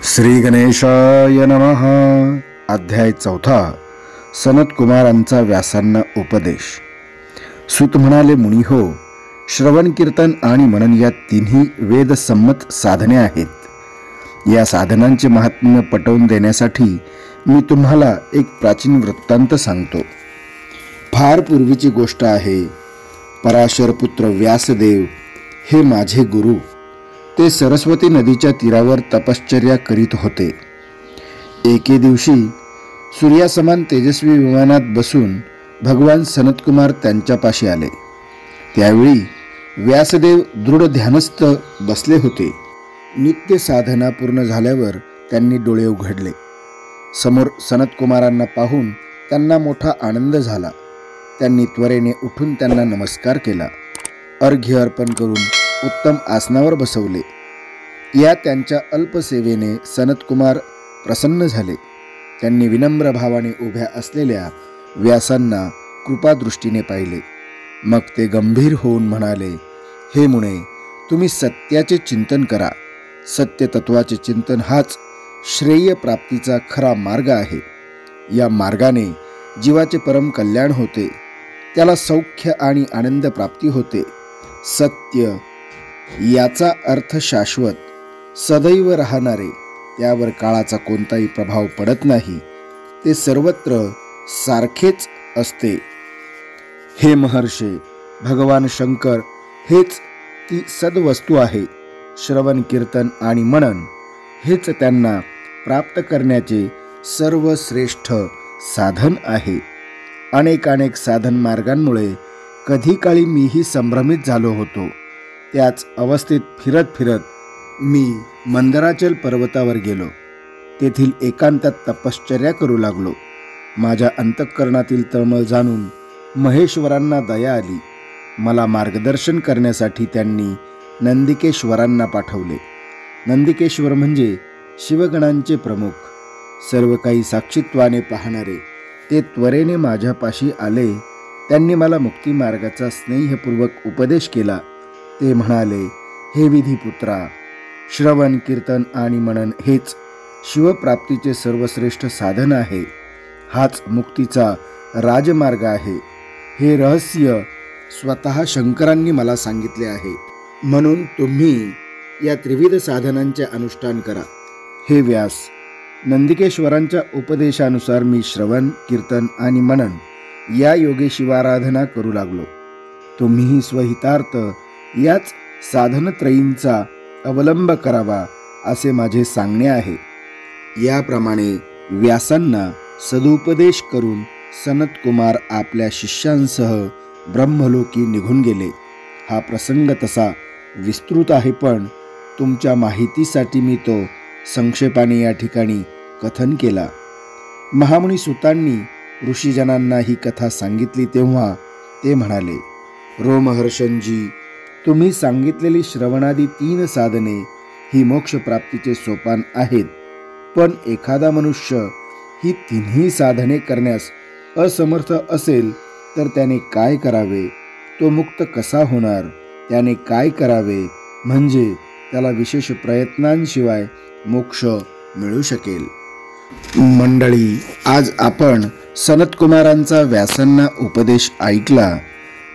श्री गणेशाय नमः। अध्याय 4। सनत कुमारांचा व्यासांना उपदेश। सूत म्हणाले, मुनी हो, श्रवण कीर्तन आणि मनन या तिन्ही वेदसम्मत साधने आहेत। या साधनांचे महात्म्य पटवून देण्यासाठी मी तुम्हाला एक प्राचीन वृत्तांत सांगतो। फार पूर्वीची गोष्ट आहे। पराशर पुत्र व्यासदेव हे माझे गुरु, ते सरस्वती नदीच्या तीरावर तपश्चर्या करीत होते। एके दिवशी सूर्यासमान तेजस्वी विमानात बसून भगवान सनतकुमार त्यांच्यापाशी आले। त्यावेळी व्यासदेव दृढ ध्यानस्थ बसले होते। नित्य साधना पूर्ण झाल्यावर त्यांनी डोळे उघडले। समोर सनतकुमारांना पाहून त्यांना मोठा आनंद झाला। त्यांनी त्वरेने उठून त्यांना नमस्कार केला। अर्घ्य अर्पण करून उत्तम आसनावर बसवले। या त्यांच्या अल्पसेवेने सनतकुमार प्रसन्न झाले। त्यांनी विनम्र भावाने उभ्या असलेल्या व्यासांना कृपादृष्टीने पाहिले। मग ते गंभीर होऊन म्हणाले, हे मुने, तुम्ही सत्याचे चिंतन करा। सत्य तत्वाचे चिंतन हाच श्रेय प्राप्तीचा खरा मार्ग आहे। या मार्गाने जीवाचे परम कल्याण होते, त्याला सौख्य आणि आनंद प्राप्ती होते। सत्य याचा अर्थ शाश्वत, सदैव राहणारे, त्यावर काळाचा कोणताही प्रभाव पडत नाही, ते सर्वत्र सारखेच असते। हे महर्षे, भगवान शंकर हेच ती सद्वस्तू आहे। श्रवण कीर्तन आणि मनन हेच त्यांना प्राप्त करण्याचे सर्वश्रेष्ठ साधन आहे। अनेक साधन मार्गांमुळे कधी काळी मीही संभ्रमित झालो होतो। त्याच अवस्थेत फिरत फिरत मी मंदराचल पर्वतावर गेलो। तेथील एकांतात तपश्चर्या करू लागलो। माझ्या अंतःकरणातील तळमळ जाणून महेश्वरांना दया आली। मला मार्गदर्शन करण्यासाठी त्यांनी नंदिकेश्वरांना पाठवले। नंदिकेश्वर म्हणजे शिवगणांचे प्रमुख, सर्व काही साक्षीत्वाने पाहणारे। ते त्वरेने माझ्यापाशी आले। त्यांनी मला मुक्ती मार्गाचा स्नेहपूर्वक उपदेश केला। ते म्हणाले, हे विधिपुत्रा, श्रवण कीर्तन आणि मनन हेच शिवप्राप्तीचे सर्वश्रेष्ठ साधन आहे। हाच मुक्तीचा राजमार्ग आहे। हे रहस्य स्वतः शंकरांनी मला सांगितले आहे। म्हणून तुम्ही या त्रिविध साधनांचे अनुष्ठान करा। हे व्यास, नंदिकेश्वरांच्या उपदेशानुसार मी श्रवण कीर्तन आणि मनन या योगे शिवाराधना करू लागलो। तुम्हीही स्वहितार्थ याच साधनत्रयींचा अवलंब करावा, असे माझे सांगणे आहे। याप्रमाणे व्यासांना सदुपदेश करून सनतकुमार आपल्या शिष्यांसह ब्रह्मलोकी निघून गेले। हा प्रसंग तसा विस्तृत आहे, पण तुमच्या माहितीसाठी मी तो संक्षेपाने या ठिकाणी कथन केला। महामुनी सुतांनी ऋषीजनांना ही कथा सांगितली तेव्हा ते म्हणाले, रोमहर्षणजी, तुम्ही सांगितलेली श्रवणादी 3 साधने ही मोक्षप्राप्तीचे सोपान आहेत। पण एखादा मनुष्य ही तिन्ही साधने करण्यास असमर्थ असेल तर त्याने काय करावे? तो मुक्त कसा होणार? त्याने काय करावे म्हणजे त्याला विशेष प्रयत्नांशिवाय मोक्ष मिळू शकेल? मंडळी, आज आपण सनतकुमारांचा व्यासांना उपदेश ऐकला,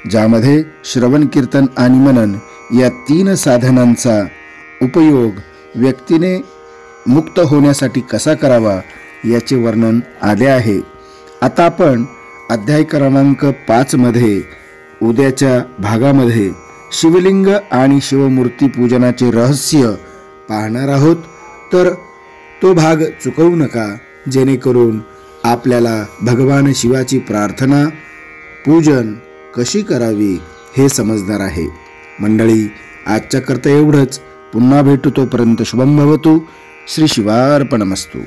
ज्यामध्ये श्रवण कीर्तन आणि मनन या 3 साधनांचा उपयोग व्यक्तीने मुक्त होण्यासाठी कसा करावा याचे वर्णन आले आहे। आता आपण अध्याय क्रमांक 5 मध्ये उद्याच्या भागामध्ये शिवलिंग आणि शिवमूर्ती पूजनाचे रहस्य पाहणार आहोत। तर तो भाग चुकवू नका, जेणेकरून आपल्याला भगवान शिवाची प्रार्थना पूजन कशी करावी हे समजणार आहे। मंडळी, आजच्या करता एवढंच। पुन्हा भेटू, तोपर्यंत शुभम भवतु। श्री शिवार्पणमस्तु।